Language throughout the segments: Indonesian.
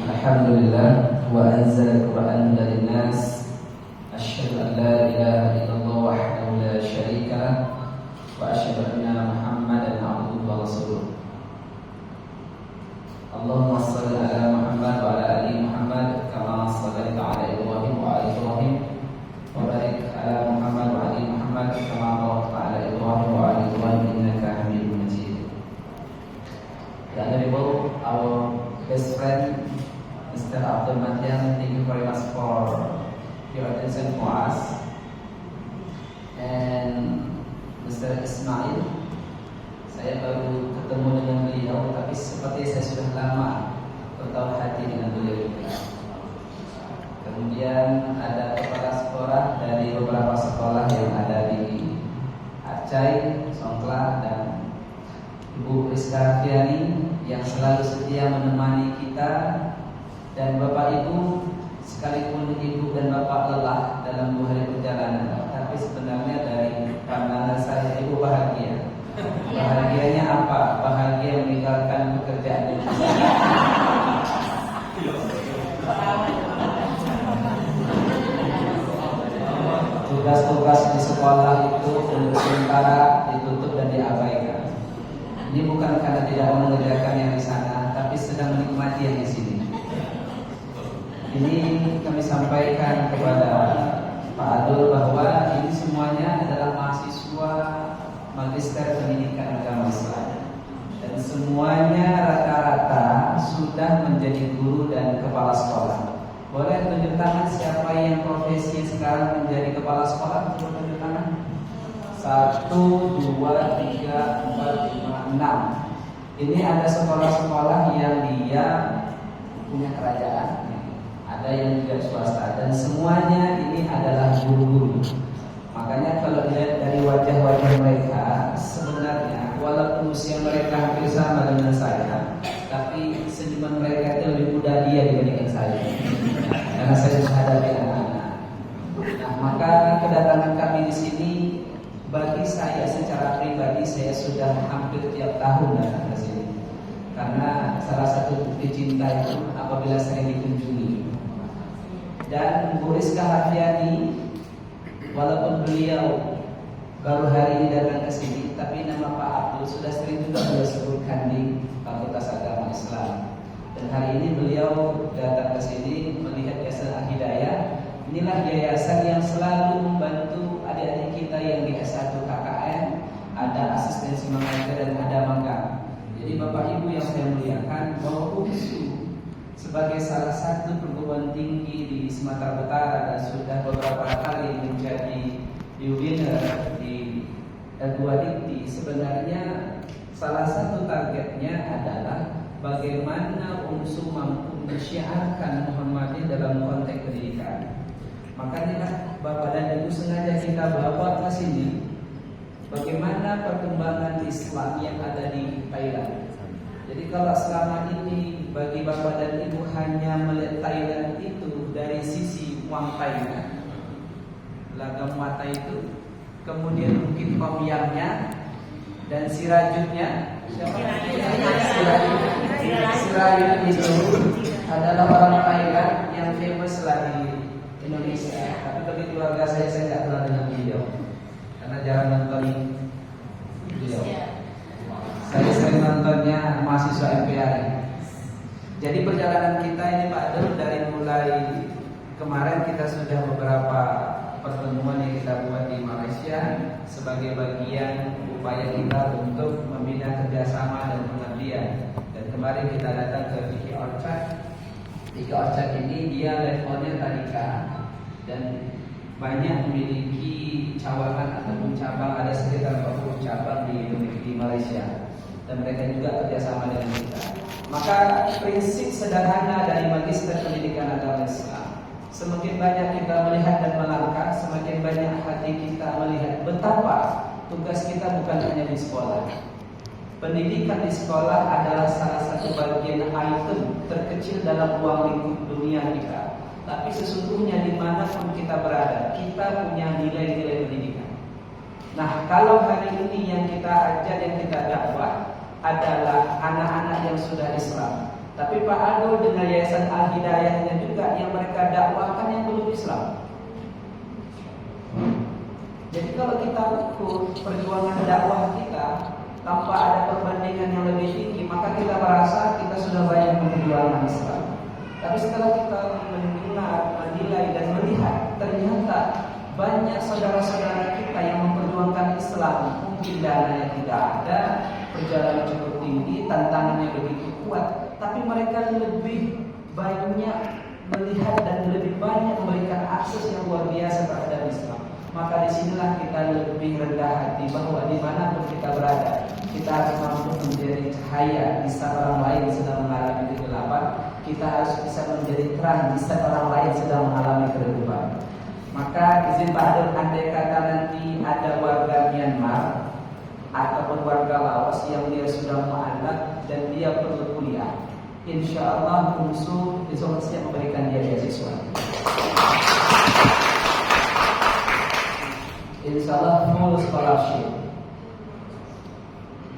Alhamdulillah wa anzala al-Qur'ana lin-nas asyhadu an la ilaha illallah wahdahu la syarika lah wa asyhadu anna Muhammadan abduhu wa rasuluh. Allahumma shalli ala Muhammad wa ala ali Muhammad kama shallaita ala Ibrahim wa ala Ibrahim wa barik ala Muhammad wa ali Muhammad kama barakta ala Ibrahim wa ala Ibrahim innaka Hamidum Majid. The Honorable, our best friend Mr. Abdul Matian, thank you very much for your attention for us. And Mr. Ismail, saya baru ketemu dengan beliau, tapi seperti saya sudah lama bertahan hati dengan beliau juga. Kemudian ada kepala sekolah dari beberapa sekolah yang ada di Aceh, Songkla, dan Ibu Rizka Fiani yang selalu setia menemani kita. Dan Bapak Ibu, sekalipun Ibu dan Bapak lelah dalam 2 hari perjalanan, tapi sebenarnya dari pandangan saya Ibu bahagia. Bahagianya apa? Bahagia meninggalkan pekerjaan itu. Tugas-tugas di sekolah itu untuk sementara ditutup dan diabaikan. Ini bukan karena tidak mengerjakan yang di sana, tapi sedang menikmati yang di sini. Ini kami sampaikan kepada Pak Adul bahwa ini semuanya adalah mahasiswa Magister Pendidikan Agama Islam, dan semuanya rata-rata sudah menjadi guru dan kepala sekolah. Boleh tunjuk tangan siapa yang profesi sekarang menjadi kepala sekolah? Coba tunjuk tangan. 1, 2, 3, 4, 5, 6. Ini ada sekolah-sekolah yang dia punya kerajaan, ada yang juga swasta, dan semuanya ini adalah guru-guru. Makanya kalau dilihat dari wajah-wajah mereka, sebenarnya walaupun usia mereka hampir sama dengan saya, tapi senyuman mereka itu lebih muda dia dibandingkan saya, karena saya sudah hadapi anak-anak. Nah, maka kedatangan kami di sini bagi saya secara pribadi, saya sudah hampir tiap tahun datang ke sini, karena salah satu bukti cinta itu apabila sering dikunjungi. Dan Bu Rizka Hardiani, walaupun beliau baru hari ini datang ke sini, tapi nama Pak Abdul sudah sering juga beliau sebutkan di Fakultas Agama Islam. Dan hari ini beliau datang ke sini melihat Yayasan Al-Hidayah. Inilah yayasan yang selalu membantu adik-adik kita yang di S1 KKN, ada asistensi mengajar dan ada magang. Jadi Bapak Ibu yang saya muliakan, bahwa UNSU sebagai salah satu perguruan tinggi di Sumatera Utara dan sudah beberapa kali menjadi winner di L2 Dikti, sebenarnya salah satu targetnya adalah bagaimana UNSU mampu mensyiarkan Muhammadiyah dalam konteks pendidikan. Makanya Bapak dan Ibu sengaja kita bawa ke sini bagaimana perkembangan Islam yang ada di Thailand. Jadi kalau selama ini bagi Bapak dan Ibu hanya melihat Thailand itu dari sisi Wang Thailand, lagam mata itu, kemudian mungkin Tom Yamnya dan Sirajudnya, Sirajud itu adalah orang Thailand yang famous lah di Indonesia. Tapi bagi keluarga saya tidak pernah dengar beliau karena jarang nonton beliau. Saya sering nontonnya mahasiswa MPR. Jadi perjalanan kita ini Pak Adul, dari mulai kemarin kita sudah beberapa pertemuan yang kita buat di Malaysia sebagai bagian upaya kita untuk membina kerjasama dan pengabdian. Dan kemarin kita datang ke Tiki Orchard. Tiki Orchard ini dia levelnya tadika dan banyak memiliki cawangan ataupun cabang, ada sekitar 40 cabang di Malaysia. Dan mereka juga kerjasama dengan kita. Maka prinsip sederhana dari Magister Pendidikan Agama Islam, semakin banyak kita melihat dan melangkah, semakin banyak hati kita melihat betapa tugas kita bukan hanya di sekolah. Pendidikan di sekolah adalah salah satu bagian item terkecil dalam ruang lingkup dunia kita. Tapi sesungguhnya dimanapun kita berada, kita punya nilai-nilai pendidikan. Nah, kalau hari ini yang kita ajar, yang kita dakwah adalah yang sudah Islam. Tapi Pak Adul dengan Yayasan Al-Hidayahnya juga yang mereka dakwahkan yang belum Islam. Jadi kalau kita ukur perjuangan dakwah kita tanpa ada perbandingan yang lebih tinggi, maka kita merasa kita sudah banyak memperjuangkan Islam. Tapi setelah kita mendengar, menilai dan melihat, ternyata banyak saudara-saudara kita yang memperjuangkan Islam. Mungkin dananya tidak ada, perjalanan cukup tinggi, tantangannya begitu kuat, tapi mereka lebih banyak melihat dan lebih banyak memberikan akses yang luar biasa terhadap Islam. Maka disinilah kita lebih rendah hati bahwa dimanapun kita berada, kita harus mampu menjadi cahaya di saat orang lain sedang mengalami kegelapan. Kita harus bisa menjadi terang di saat orang lain sedang mengalami keredupan. Maka izin Pak Adul, andai kata nanti ada warga Myanmar ataupun warga Laos yang dia sudah mu'alaf dan dia perlu kuliah, insya Allah UNSU siap memberikan dia beasiswa. Insya Allah full scholarship.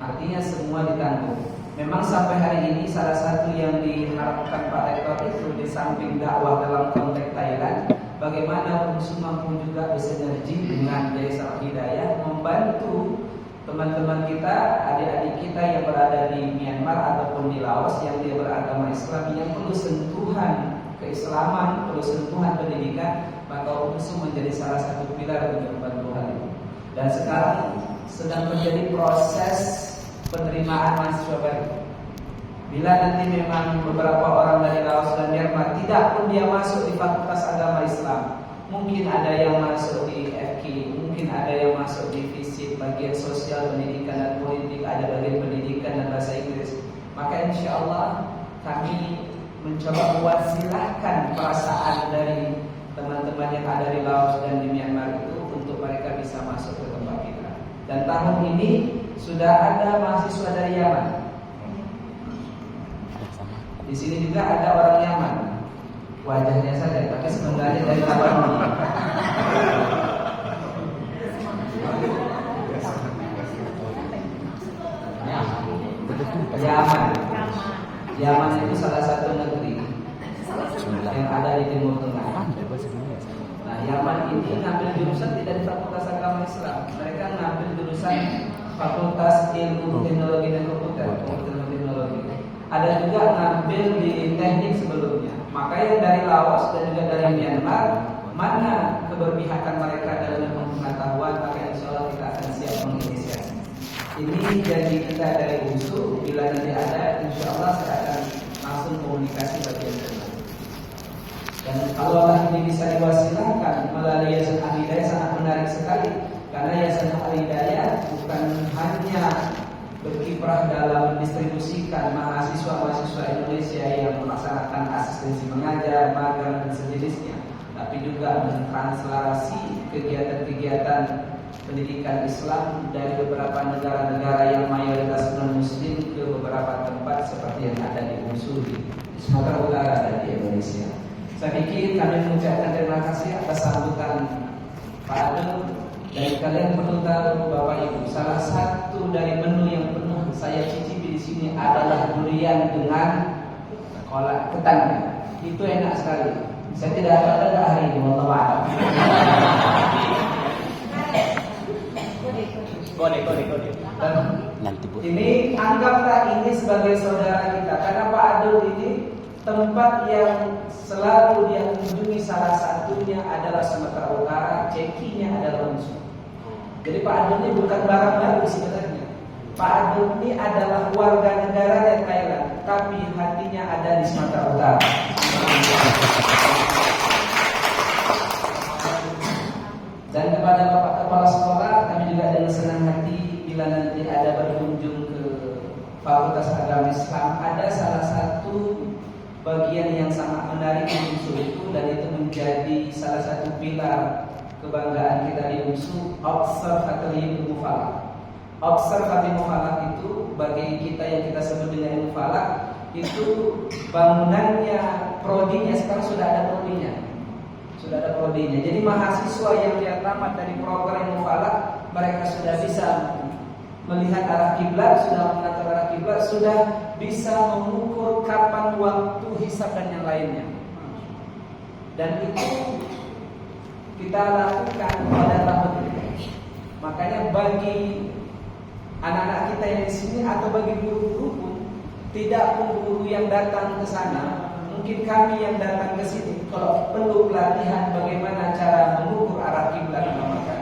Artinya semua ditanggung. Memang sampai hari ini salah satu yang diharapkan Pak Rektor itu di samping dakwah dalam konteks Thailand, bagaimana UNSU mampu juga bersinergi dengan Yayasan Hidayah membantu teman-teman kita, adik-adik kita yang berada di Myanmar ataupun di Laos yang dia beragama Islam yang perlu sentuhan keislaman, perlu sentuhan pendidikan, maka UNSU menjadi salah satu pilar untuk membantu hal itu. Dan sekarang sedang terjadi proses penerimaan mahasiswa baru. Bila nanti memang beberapa orang dari Laos dan Myanmar tidak pun dia masuk di Fakultas Agama Islam, mungkin ada yang masuk di FK, mungkin ada yang masuk di FISIP, bagian sosial, pendidikan dan politik, ada bagian pendidikan dan bahasa Inggris. Maka insya Allah kami mencoba mewasilahkan perasaan dari teman-teman yang ada di Laos dan di Myanmar itu untuk mereka bisa masuk ke tempat kita. Dan tahun ini sudah ada mahasiswa dari Yaman. Di sini juga ada orang Yaman. Wajahnya saja, tapi sebenarnya dari Tabarani. Yaman itu salah satu negeri yang ada di Timur Tengah. Nah, Yaman ini ngambil jurusan tidak di Fakultas Agama Islam. Mereka ngambil jurusan Fakultas Ilmu Teknologi dan Komputer, teknologi. Ada juga ngambil di teknik sebelumnya. Maka yang dari Laos dan juga dari Myanmar, mana keberpihakan mereka dalam pengetahuan, maka insya Allah kita akan siap menginisiasi. Ini janji kita dari UNSU. Bila nanti ada, insya Allah saya akan langsung komunikasi bagian kedua. Dan kalau ini bisa diwasilahkan melalui Yayasan Al-Hidayah, sangat menarik sekali. Karena Yayasan Al-Hidayah bukan hanya berkiprah dalam mendistribusikan mahasiswa-mahasiswa Indonesia yang melaksanakan asistensi mengajar, magang dan sejenisnya, tapi juga mentranslasi kegiatan-kegiatan pendidikan Islam dari beberapa negara-negara yang mayoritas non-Muslim ke beberapa tempat seperti yang ada di UNSU di Sumatera Utara dan di Indonesia. Saya pikir kami mengucapkan terima kasih atas sambutan Pak Adul. Dan kalian perlu tahu Bapak Ibu, salah satu dari menu yang penuh saya cicipi di sini adalah durian dengan kolak ketan. Itu enak sekali. Saya tidak ada hari ini, wallahu a'lam. Kode. Ini anggaplah ini sebagai saudara kita, karena Pak Adul ini tempat yang selalu dia kunjungi, salah satunya adalah Sumatera Utara, cekinya adalah UNSU. Jadi Pak Adul ini bukan barang baru sebenarnya. Pak Adul ini adalah warga negara Thailand, tapi hatinya ada di Sumatera Utara. Dan kepada Bapak Kepala Sekolah, kami juga dengan senang hati bila nanti ada berkunjung ke Fakultas Agama Islam, ada salah satu bagian yang sangat menarik di UNSU itu, dan itu menjadi salah satu pilar kebanggaan kita di UNSU, Observatorium Ilmu Falak. Observatorium Falak itu bagi kita yang kita sebut dengan ilmu falak, itu bangunannya, prodinya sekarang sudah ada prodinya. Jadi mahasiswa yang dia tamat dari program ilmu falak, mereka sudah bisa melihat arah kiblat, sudah mengatur arah kiblat, sudah bisa mengukur kapan waktu hisab dan yang lainnya. Dan itu kita lakukan pada tahun ini. Makanya bagi anak-anak kita yang di sini atau bagi guru-guru pun, tidak pun guru yang datang ke sana, mungkin kami yang datang ke sini, kalau perlu pelatihan bagaimana cara mengukur arah kiblat, maka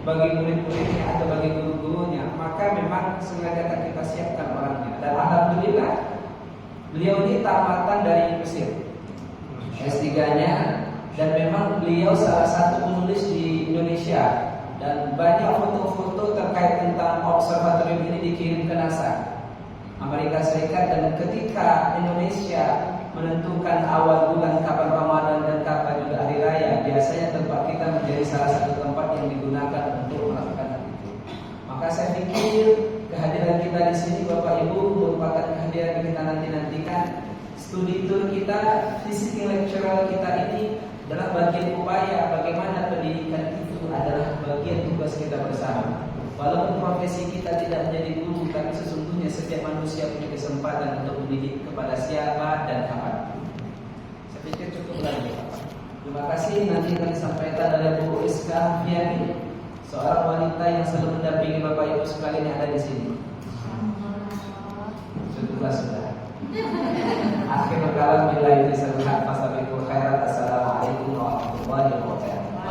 bagi murid-muridnya atau bagi guru-gurunya, maka memang sengaja akan kita siapkan orangnya. Dan alhamdulillah beliau ini tamatan dari Mesir, S3-nya, dan memang beliau salah satu penulis di Indonesia, dan banyak foto-foto terkait tentang observatorium ini dikirim ke NASA Amerika Serikat. Dan ketika Indonesia menentukan awal bulan kapan Ramadan dan kapan juga hari raya, biasanya tempat kita menjadi salah satu tempat yang digunakan untuk melakukan hal itu. Maka saya pikir kehadiran kita di sini Bapak Ibu merupakan kehadiran yang kita nanti-nantikan. Studi tour kita, visiting lecturer kita ini adalah bagian upaya bagaimana pendidikan itu adalah bagian tugas kita bersama. Walaupun profesi kita tidak menjadi guru, tapi sesungguhnya setiap manusia punya kesempatan untuk mendidik kepada siapa dan kapan. Saya pikir cukup lagi. Terima kasih. Nanti akan disampaikan oleh Bu Iska Fiani, seorang wanita yang selalu mendampingi Bapak Ibu sekalian yang ada di sini. Sudah. Akhirul kalam billahi taufiq. Assalamualaikum warahmatullahi wabarakatuh.